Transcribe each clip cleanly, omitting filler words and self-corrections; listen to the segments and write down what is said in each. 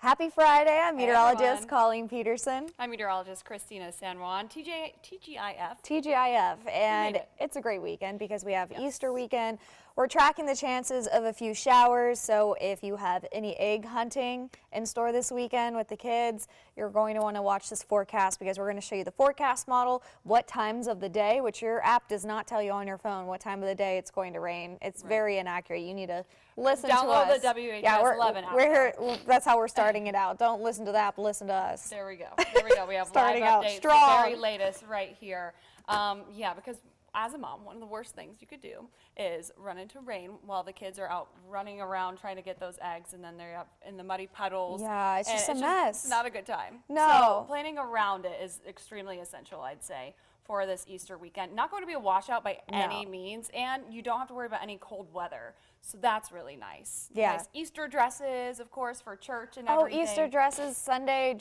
Happy Friday. I'm Hey, meteorologist everyone. Colleen Peterson. I'm meteorologist Christina San Juan, TGIF. TGIF, and it. it's a great weekend because we have Yes. Easter weekend. We're tracking the chances of a few showers, so if you have any egg hunting in store this weekend with the kids, you're going to want to watch this forecast because we're going to show you the forecast model, what times of the day, which your app does not tell you on your phone what time of the day it's going to rain. It's very inaccurate. You need to listen to us. Download the WHS 11 app. We're here. That's how we're starting it out. Don't listen to the app, listen to us. There we go. There we go. We have Starting live out updates, strong. the very latest right here. Yeah, because as a mom, one of the worst things you could do is run into rain while the kids are out running around trying to get those eggs, and then they're up in the muddy puddles. Yeah, it's and just a mess. It's not a good time. No. So planning around it is extremely essential, I'd say, for this Easter weekend. Not going to be a washout by any means, and you don't have to worry about any cold weather. So that's really nice. Yeah. Nice Easter dresses, of course, for church and everything. Oh, Easter dresses, Sunday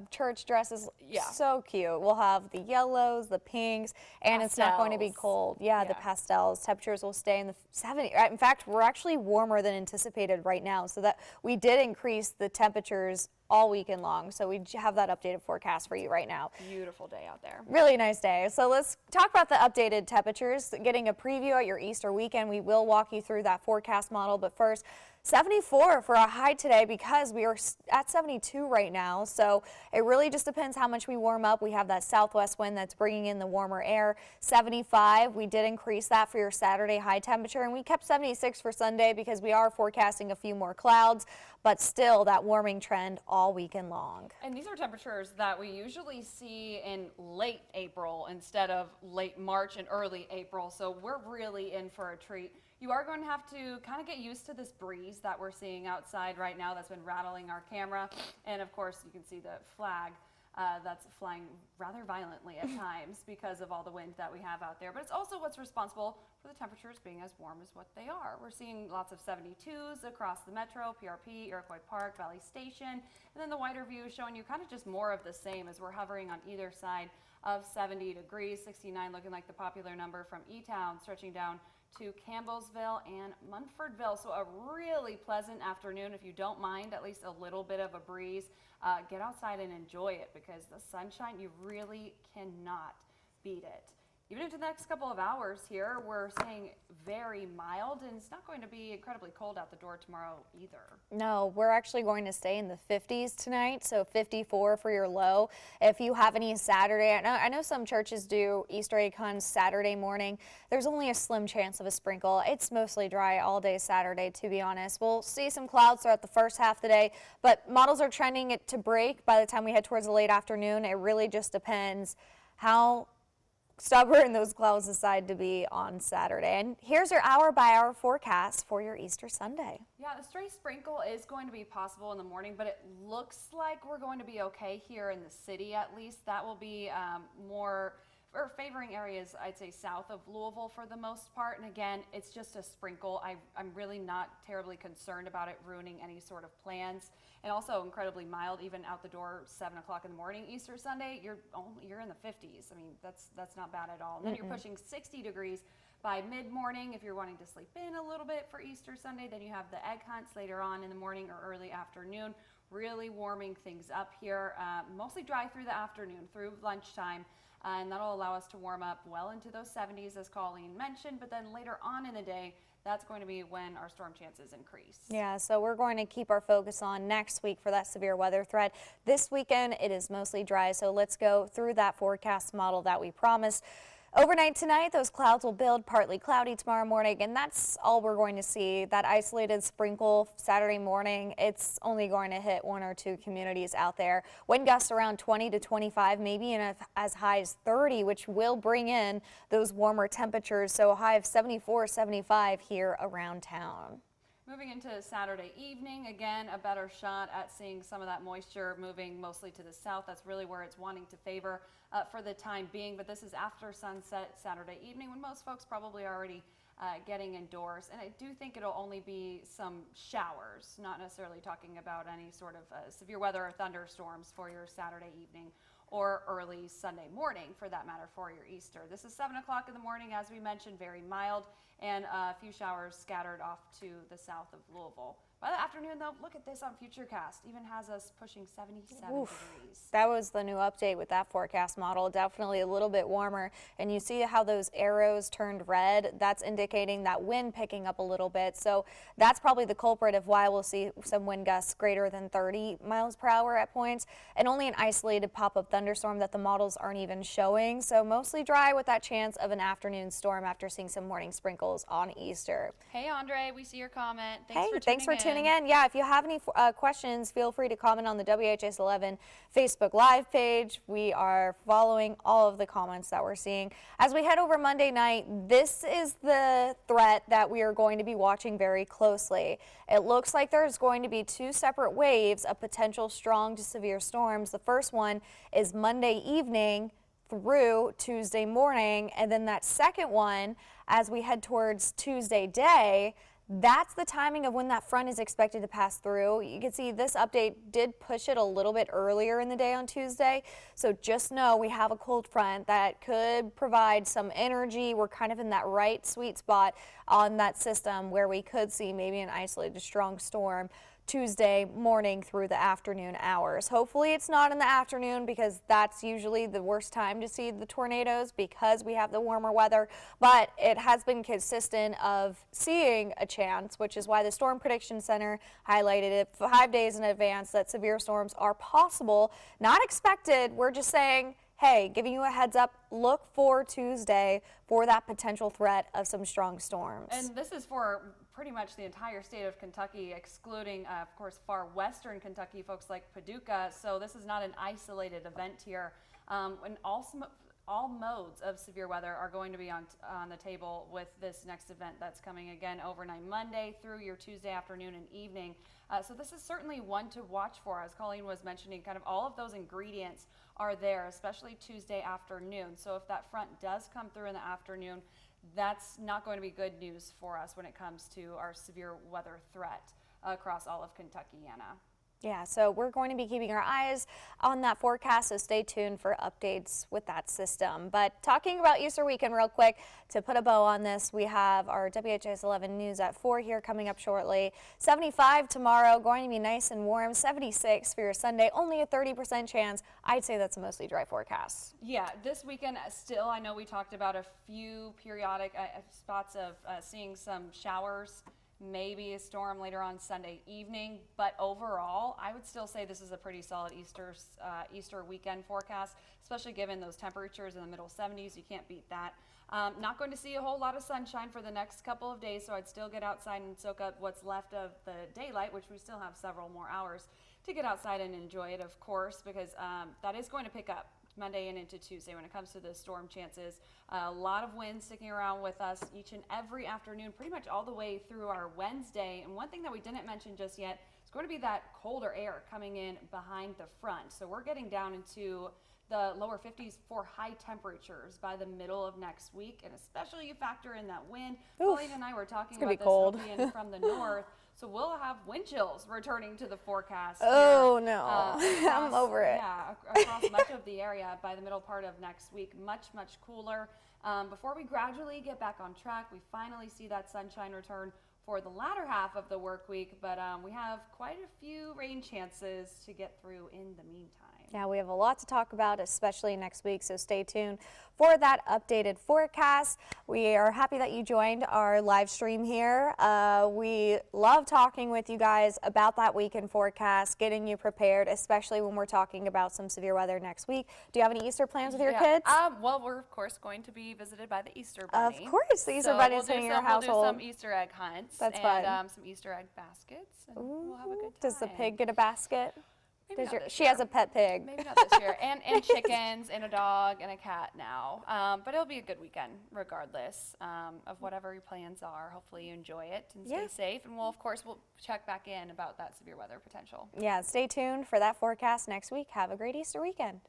church dresses. Yeah. So cute. We'll have the yellows, the pinks, and it's not going to be Pastels. cold. Yeah, the Yeah. pastels. Temperatures will stay in the 70s. In fact, we're actually warmer than anticipated right now, so that we did increase the temperatures all weekend long. So we have that updated forecast for you right now. Beautiful day out there. Really nice day. So let's talk about the updated temperatures. Getting a preview at your Easter weekend. We will walk you through that forecast model, but first, 74 for a high today because we are at 72 right now. So it really just depends how much we warm up. We have that southwest wind that's bringing in the warmer air. 75, we did increase that for your Saturday high temperature, and we kept 76 for Sunday because we are forecasting a few more clouds, but still that warming trend all weekend long. And these are temperatures that we usually see in late April instead of late March and early April. So we're really in for a treat. You are going to have to kind of get used to this breeze that we're seeing outside right now that's been rattling our camera. And of course, you can see the flag that's flying rather violently at times because of all the wind that we have out there. But it's also what's responsible for the temperatures being as warm as what they are. We're seeing lots of 72s across the metro, PRP, Iroquois Park, Valley Station, and then the wider view is showing you kind of just more of the same as we're hovering on either side of 70 degrees, 69 looking like the popular number from E-Town, stretching down to Campbellsville and Munfordville. So a really pleasant afternoon. If you don't mind at least a little bit of a breeze, get outside and enjoy it because the sunshine, you really cannot beat it. Even into the next couple of hours here, we're staying very mild, and it's not going to be incredibly cold out the door tomorrow either. No, we're actually going to stay in the 50s tonight, so 54 for your low. If you have any Saturday, I know some churches do Easter egg hunts Saturday morning. There's only a slim chance of a sprinkle. It's mostly dry all day Saturday, to be honest. We'll see some clouds throughout the first half of the day, but models are trending it to break by the time we head towards the late afternoon. It really just depends how stubborn those clouds decide to be on Saturday. And here's your hour-by-hour forecast for your Easter Sunday. Yeah, the stray sprinkle is going to be possible in the morning, but it looks like we're going to be okay here in the city at least. That will be more or favoring areas, I'd say, south of Louisville for the most part. And again, it's just a sprinkle. I'm really not terribly concerned about it ruining any sort of plans. And also incredibly mild, even out the door 7 o'clock in the morning Easter Sunday. You're in the 50s. I mean, that's not bad at all. And then you're pushing 60 degrees by mid-morning. If you're wanting to sleep in a little bit for Easter Sunday, then you have the egg hunts later on in the morning or early afternoon, really warming things up here. Mostly dry through the afternoon, through lunchtime. And that'll allow us to warm up well into those 70s, as Colleen mentioned. But then later on in the day, that's going to be when our storm chances increase. Yeah, so we're going to keep our focus on next week for that severe weather threat. This weekend, it is mostly dry, so let's go through that forecast model that we promised. Overnight tonight, those clouds will build, partly cloudy tomorrow morning, and that's all we're going to see. That isolated sprinkle Saturday morning, it's only going to hit one or two communities out there. Wind gusts around 20 to 25, maybe as high as 30, which will bring in those warmer temperatures, so a high of 74, 75 here around town. Moving into Saturday evening, again, a better shot at seeing some of that moisture moving mostly to the south. That's really where it's wanting to favor for the time being. But this is after sunset Saturday evening when most folks probably are already getting indoors. And I do think it'll only be some showers, not necessarily talking about any sort of severe weather or thunderstorms for your Saturday evening or early Sunday morning, for that matter, for your Easter. This is 7 o'clock in the morning, as we mentioned, very mild, and a few showers scattered off to the south of Louisville. By the afternoon, afternoon, though, look at this on Futurecast. Even has us pushing 77 degrees. That was the new update with that forecast model. Definitely a little bit warmer. And you see how those arrows turned red? That's indicating that wind picking up a little bit. So that's probably the culprit of why we'll see some wind gusts greater than 30 miles per hour at points, and only an isolated pop-up thunderstorm that the models aren't even showing. So mostly dry with that chance of an afternoon storm after seeing some morning sprinkles on Easter. Hey, Andre, we see your comment. Thanks for tuning in. Yeah, if you have any questions, feel free to comment on the WHS 11 Facebook Live page. We are following all of the comments that we're seeing. As we head over Monday night, this is the threat that we are going to be watching very closely. It looks like there's going to be two separate waves of potential strong to severe storms. The first one is Monday evening through Tuesday morning, and then that second one, as we head towards Tuesday day, that's the timing of when that front is expected to pass through. You can see this update did push it a little bit earlier in the day on Tuesday. So just know we have a cold front that could provide some energy. We're kind of in that right sweet spot on that system where we could see maybe an isolated strong storm Tuesday morning through the afternoon hours. Hopefully it's not in the afternoon, because that's usually the worst time to see the tornadoes because we have the warmer weather, but it has been consistent of seeing a chance, which is why the Storm Prediction Center highlighted it 5 days in advance that severe storms are possible. Not expected. We're just saying, hey, giving you a heads up, look for Tuesday for that potential threat of some strong storms. And this is for pretty much the entire state of Kentucky, excluding, of course, far western Kentucky, folks like Paducah. So this is not an isolated event here. And all modes of severe weather are going to be on the table with this next event that's coming again overnight Monday through your Tuesday afternoon and evening. So this is certainly one to watch for. As Colleen was mentioning, kind of all of those ingredients are there, especially Tuesday afternoon. So if that front does come through in the afternoon, that's not going to be good news for us when it comes to our severe weather threat across all of Kentucky, Anna. Yeah, so we're going to be keeping our eyes on that forecast, so stay tuned for updates with that system. But talking about Easter weekend real quick, to put a bow on this, we have our WHS 11 news at 4 here coming up shortly. 75 tomorrow, going to be nice and warm. 76 for your Sunday, only a 30% chance. I'd say that's a mostly dry forecast. Yeah, this weekend still, I know we talked about a few periodic spots of seeing some showers, maybe a storm later on Sunday evening, but overall, I would still say this is a pretty solid Easter weekend forecast, especially given those temperatures in the middle 70s. You can't beat that. Not going to see a whole lot of sunshine for the next couple of days, so I'd still get outside and soak up what's left of the daylight, which we still have several more hours to get outside and enjoy it, of course, because that is going to pick up Monday and into Tuesday when it comes to the storm chances. A lot of wind sticking around with us each and every afternoon, pretty much all the way through our Wednesday. And one thing that we didn't mention just yet is going to be that colder air coming in behind the front. So we're getting down into the lower 50s for high temperatures by the middle of next week, and especially you factor in that wind. Colleen and I were talking about this hoping from the north. So we'll have wind chills returning to the forecast. Oh, no. I'm over it. Yeah, across much of the area by the middle part of next week. Much, much cooler. Before we gradually get back on track, we finally see that sunshine return for the latter half of the work week. But we have quite a few rain chances to get through in the meantime. Yeah, we have a lot to talk about, especially next week, so stay tuned for that updated forecast. We are happy that you joined our live stream here. We love talking with you guys about that weekend forecast, getting you prepared, especially when we're talking about some severe weather next week. Do you have any Easter plans with your kids? Well, we're of course going to be visited by the Easter Bunny. Of course, the Easter Bunny is in your household. We'll do some Easter egg hunts. That's fun. And some Easter egg baskets, and we'll have a good time. Does the pig get a basket? She year. has a pet pig. Maybe not this year. And chickens and a dog and a cat now. But it'll be a good weekend regardless of whatever your plans are. Hopefully you enjoy it and stay safe. And we'll check back in about that severe weather potential. Yeah, stay tuned for that forecast next week. Have a great Easter weekend.